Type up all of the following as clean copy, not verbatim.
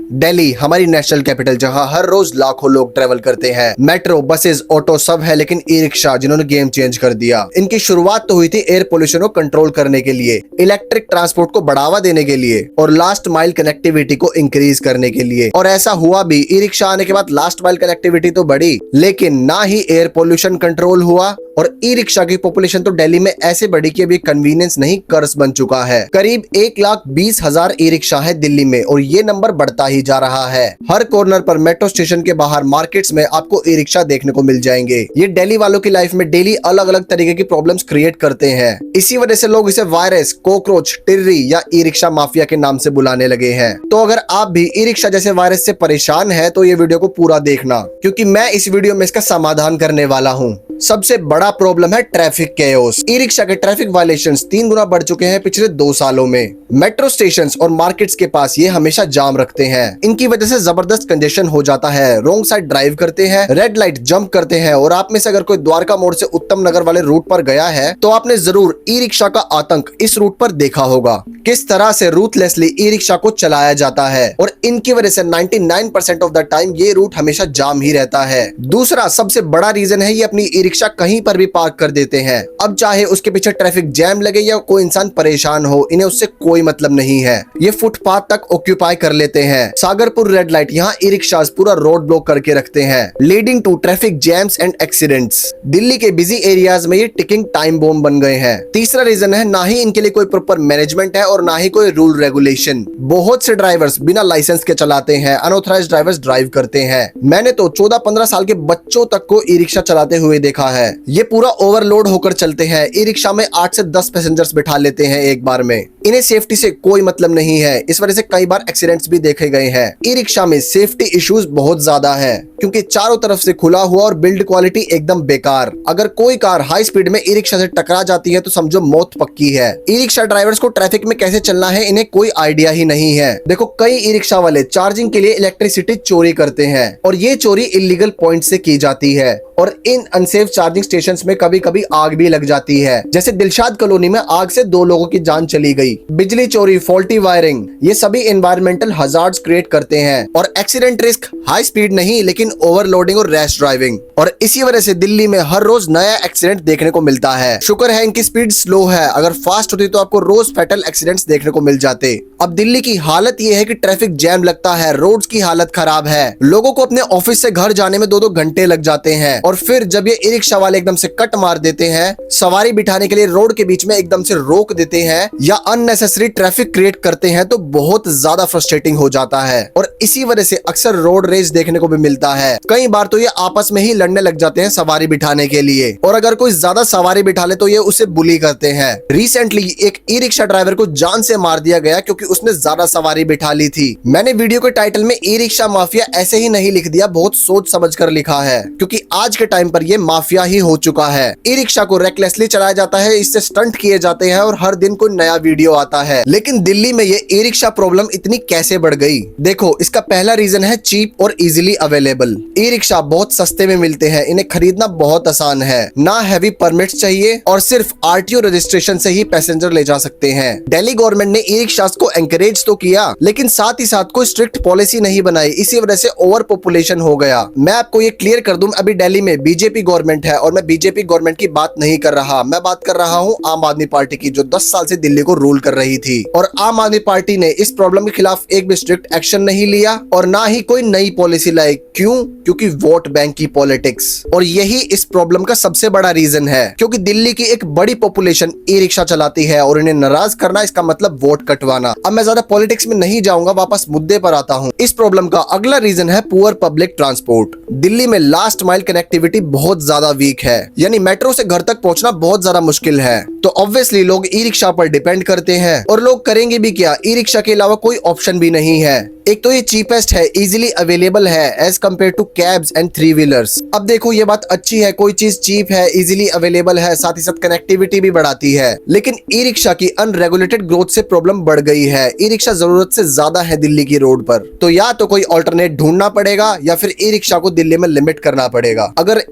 दिल्ली हमारी national capital, जहां हर रोज लाखों लोग ट्रेवल करते हैं। मेट्रो, बसेस, ऑटो सब है, लेकिन ई रिक्शा जिन्होंने गेम चेंज कर दिया। इनकी शुरुआत तो हुई थी एयर पोल्यूशन को कंट्रोल करने के लिए, इलेक्ट्रिक ट्रांसपोर्ट को बढ़ावा देने के लिए और लास्ट माइल कनेक्टिविटी को इंक्रीज करने के लिए। और ऐसा हुआ भी। ई रिक्शा आने के बाद लास्ट माइल कनेक्टिविटी तो बढ़ी, लेकिन ना ही एयर पोल्यूशन कंट्रोल हुआ और ई रिक्शा की पॉपुलेशन तो दिल्ली में ऐसे बढ़ी कि अभी कन्वीनियंस नहीं कर्स बन चुका है। करीब 1,20,000 ई रिक्शा है दिल्ली में और ये नंबर बढ़ता ही जा रहा है। हर कॉर्नर पर, मेट्रो स्टेशन के बाहर, मार्केट्स में आपको ई रिक्शा देखने को मिल जाएंगे। ये दिल्ली वालों की लाइफ में डेली अलग अलग तरीके की प्रॉब्लम्स क्रिएट करते हैं। इसी वजह से लोग इसे वायरस, कॉकरोच, टिर्री या ई रिक्शा माफिया के नाम से बुलाने लगे हैं। तो अगर आप भी ई रिक्शा जैसे वायरस से परेशान है तो ये वीडियो को पूरा देखना, क्योंकि मैं इस वीडियो में इसका समाधान करने वाला हूँ। सबसे बड़ा प्रॉब्लम है ट्रैफिक केओस। ई रिक्शा के ट्रैफिक वायलेशंस 3 गुना बढ़ चुके हैं पिछले 2 सालों में। मेट्रो स्टेशंस और मार्केट्स के पास ये हमेशा जाम रखते हैं। इनकी वजह से जबरदस्त कंजेशन हो जाता है। रॉन्ग साइड ड्राइव करते हैं, रेड लाइट जंप करते हैं। और आप में से अगर कोई द्वारका मोड़ से उत्तम नगर वाले रूट पर गया है तो आपने जरूर ई रिक्शा का आतंक इस रूट पर देखा होगा। किस तरह से रूथलेसली ई रिक्शा को चलाया जाता है और इनकी वजह से 99% ऑफ द टाइम ये रूट हमेशा जाम ही रहता है। दूसरा सबसे बड़ा रीजन है ये अपनी ई रिक्शा कहीं पर भी पार्क कर देते हैं। अब चाहे उसके पीछे ट्रैफिक जैम लगे या कोई इंसान परेशान हो, इन्हें उससे कोई मतलब नहीं है। ये फुटपाथ तक ऑक्यूपाई कर लेते हैं। सागरपुर रेड लाइट, यहाँ ई रिक्शास पूरा रोड ब्लॉक करके रखते हैं, leading to traffic jams and accidents. Delhi के बिजी एरियाज में ये टिकिंग टाइम बॉम्ब बन गए हैं। तीसरा रीजन है ना ही इनके लिए कोई प्रॉपर मैनेजमेंट है और ना ही कोई रूल रेगुलेशन। बहुत से ड्राइवर्स बिना लाइसेंस के चलाते हैं, अनऑथराइज्ड ड्राइवर्स ड्राइव करते हैं। मैंने तो 14-15 साल के बच्चों तक को ई रिक्शा चलाते हुए देखा है। ये पूरा ओवरलोड होकर चलते हैं। ई रिक्शा में 8 से 10 पैसेंजर्स बिठा लेते हैं एक बार में। इन्हें सेफ्टी से कोई मतलब नहीं है। इस वजह से कई बार एक्सीडेंट्स भी देखे गए हैं। ई रिक्शा में सेफ्टी इश्यूज बहुत ज्यादा है, क्योंकि चारों तरफ से खुला हुआ और बिल्ड क्वालिटी एकदम बेकार। अगर कोई कार हाई स्पीड में ई रिक्शा से टकरा जाती है तो समझो मौत पक्की है। ई रिक्शा ड्राइवर्स को ट्रैफिक में कैसे चलना है इन्हें कोई आइडिया ही नहीं है। देखो, कई ई रिक्शा वाले चार्जिंग के लिए इलेक्ट्रिसिटी चोरी करते हैं और ये चोरी इलीगल पॉइंट से की जाती है। और इन अनसेफ चार्जिंग स्टेशंस में कभी कभी आग भी लग जाती है। जैसे दिलशाद कॉलोनी में आग से 2 लोगों की जान चली गई। बिजली चोरी, फॉल्टी वायरिंग, ये सभी एनवायरमेंटल हजार्ड्स क्रिएट करते हैं। और एक्सीडेंट रिस्क हाई स्पीड नहीं, लेकिन ओवरलोडिंग और रैश ड्राइविंग। और इसी वजह से दिल्ली में हर रोज नया एक्सीडेंट देखने को मिलता है। शुक्र है इनकी स्पीड स्लो है, अगर फास्ट होती तो आपको रोज फैटल एक्सीडेंट्स देखने को मिल जाते। अब दिल्ली की हालत ये है कि ट्रैफिक जैम लगता है, रोड्स की हालत खराब है। लोगों को अपने ऑफिस से घर जाने में 2-2 घंटे लग जाते हैं। और फिर जब ये ई रिक्शा वाले एकदम से कट मार देते हैं, सवारी बिठाने के लिए रोड के बीच में एकदम से रोक देते हैं या अननेसेसरी ट्रैफिक क्रिएट करते हैं, तो बहुत ज्यादा फ्रस्ट्रेटिंग हो जाता है। और इसी वजह से अक्सर रोड रेस देखने को भी मिलता है। कई बार तो ये आपस में ही लड़ने लग जाते हैं सवारी बिठाने के लिए, और अगर कोई ज्यादा सवारी बिठा ले तो ये उसे बुली करते हैं। रिसेंटली एक ई रिक्शा ड्राइवर को जान से मार दिया गया क्योंकि उसने ज्यादा सवारी बिठा ली थी। मैंने वीडियो के टाइटल में ई रिक्शा माफिया ऐसे ही नहीं लिख दिया, बहुत सोच समझ कर लिखा है, क्योंकि आज के टाइम पर ये माफिया ही हो चुका है। ई रिक्शा को रेकलेसली चलाया जाता है, इससे स्टंट किए जाते हैं और हर दिन कोई नया वीडियो आता है। लेकिन दिल्ली में ये ई रिक्शा प्रॉब्लम इतनी कैसे बढ़ गई? देखो, इसका पहला रीजन है चीप और इजीली अवेलेबल। ई रिक्शा बहुत सस्ते में मिलते हैं, इन्हें खरीदना बहुत आसान है, ना हैवी परमिट्स चाहिए और सिर्फ आरटीओ रजिस्ट्रेशन से ही पैसेंजर ले जा सकते हैं। दिल्ली गवर्नमेंट ने ई रिक्शा को एनकरेज तो किया, लेकिन साथ ही साथ कोई स्ट्रिक्ट पॉलिसी नहीं बनाई। इसी वजह से ओवर पॉपुलेशन हो गया। मैं आपको ये क्लियर कर दूं, अभी दिल्ली में बीजेपी गवर्नमेंट है और मैं बीजेपी गवर्नमेंट की बात नहीं कर रहा। मैं बात कर रहा हूँ आम आदमी पार्टी की, जो 10 साल से दिल्ली को रूल कर रही थी। और आम आदमी पार्टी ने इस प्रॉब्लम के खिलाफ एक भी स्ट्रिक्ट एक्शन नहीं लिया और ना ही कोई नई पॉलिसी लाई। क्यों? क्योंकि वोट बैंक की पॉलिटिक्स। और यही इस प्रॉब्लम का सबसे बड़ा रीजन है, क्योंकि दिल्ली की एक बड़ी पॉपुलेशन ई रिक्शा चलाती है और इन्हें नाराज करना इसका मतलब वोट कटवाना। अब मैं ज्यादा पॉलिटिक्स में नहीं जाऊंगा, वापस मुद्दे पर आता हूँ। इस प्रॉब्लम का अगला रीजन है पुअर पब्लिक ट्रांसपोर्ट। दिल्ली में लास्ट माइल कनेक्टिविटी बहुत ज्यादा वीक है, यानी मेट्रो से घर तक पहुंचना बहुत ज्यादा मुश्किल है। तो ऑब्वियसली लोग ई रिक्शा पर डिपेंड करते हैं और लोग करेंगे भी क्या? ई रिक्शा के अलावा कोई ऑप्शन भी नहीं है। एक तो ये चीपेस्ट है, इजीली अवेलेबल है as compare to cabs and 3 wheelers. अब देखो, ये बात अच्छी है, कोई चीज चीप है, इजीली अवेलेबल है, साथ ही साथ कनेक्टिविटी भी बढ़ाती है। लेकिन ई रिक्शा की अनरेगुलेटेड ग्रोथ से प्रॉब्लम बढ़ गई है। ई रिक्शा जरूरत से ज्यादा है दिल्ली की रोड पर, तो या तो कोई ऑल्टरनेट ढूंढना पड़ेगा या फिर ई रिक्शा को दिल्ली में लिमिट करना पड़ेगा। अगर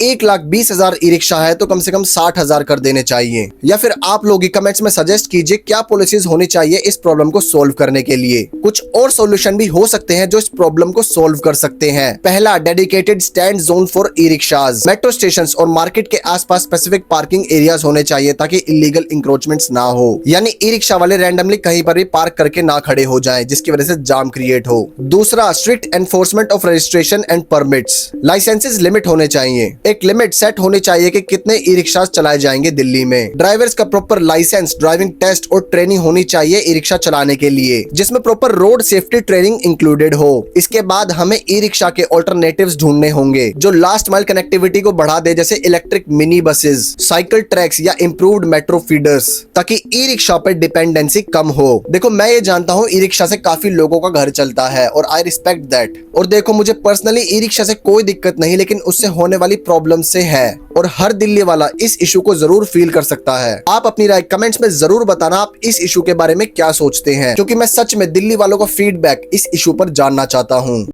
20,000 ई रिक्शा है तो कम से कम 60,000 कर देने चाहिए। या फिर आप लोग कमेंट्स में सजेस्ट कीजिए क्या पॉलिसीज होनी चाहिए इस प्रॉब्लम को सोल्व करने के लिए। कुछ और सॉल्यूशन भी हो सकते हैं जो इस प्रॉब्लम को सोल्व कर सकते हैं। पहला, dedicated stand zone for E rickshaws. Metro station और मार्केट के आसपास स्पेसिफिक पार्किंग एरियाज होने चाहिए ताकि इलीगल इंक्रोचमेंट्स ना हो, यानी ई रिक्शा वाले रैंडमली कहीं पर भी पार्क करके ना खड़े हो जाएं जिसकी वजह से जाम क्रिएट हो। दूसरा, strict enforcement of registration and permits. Licences limit होने चाहिए। एक लिमिट सेट होनी चाहिए कि कितने ई रिक्शा चलाए जाएंगे दिल्ली में। ड्राइवर्स का प्रॉपर लाइसेंस, ड्राइविंग टेस्ट और ट्रेनिंग होनी चाहिए ई रिक्शा चलाने के लिए, जिसमें proper road safety training included हो। इसके बाद हमें ई रिक्शा के ऑल्टरनेटिव्स ढूंढने होंगे जो लास्ट माइल कनेक्टिविटी को बढ़ा दे, जैसे electric mini buses, cycle tracks या इंप्रूव्ड मेट्रो फीडर्स, ताकि ई रिक्शा पर डिपेंडेंसी कम हो। देखो, मैं ये जानता हूँ ई रिक्शा से काफी लोगों का घर चलता है और आई रिस्पेक्ट दैट। और देखो, मुझे पर्सनली ई रिक्शा से कोई दिक्कत नहीं, लेकिन उससे होने वाली प्रॉब्लम से है और हर दिल्ली वाला इस इशू को जरूर फील कर सकता है। आप अपनी राय कमेंट्स में जरूर बताना आप इस इशू के बारे में क्या सोचते हैं, क्योंकि मैं सच में दिल्ली वालों का फीडबैक इस इशू पर जानना चाहता हूँ।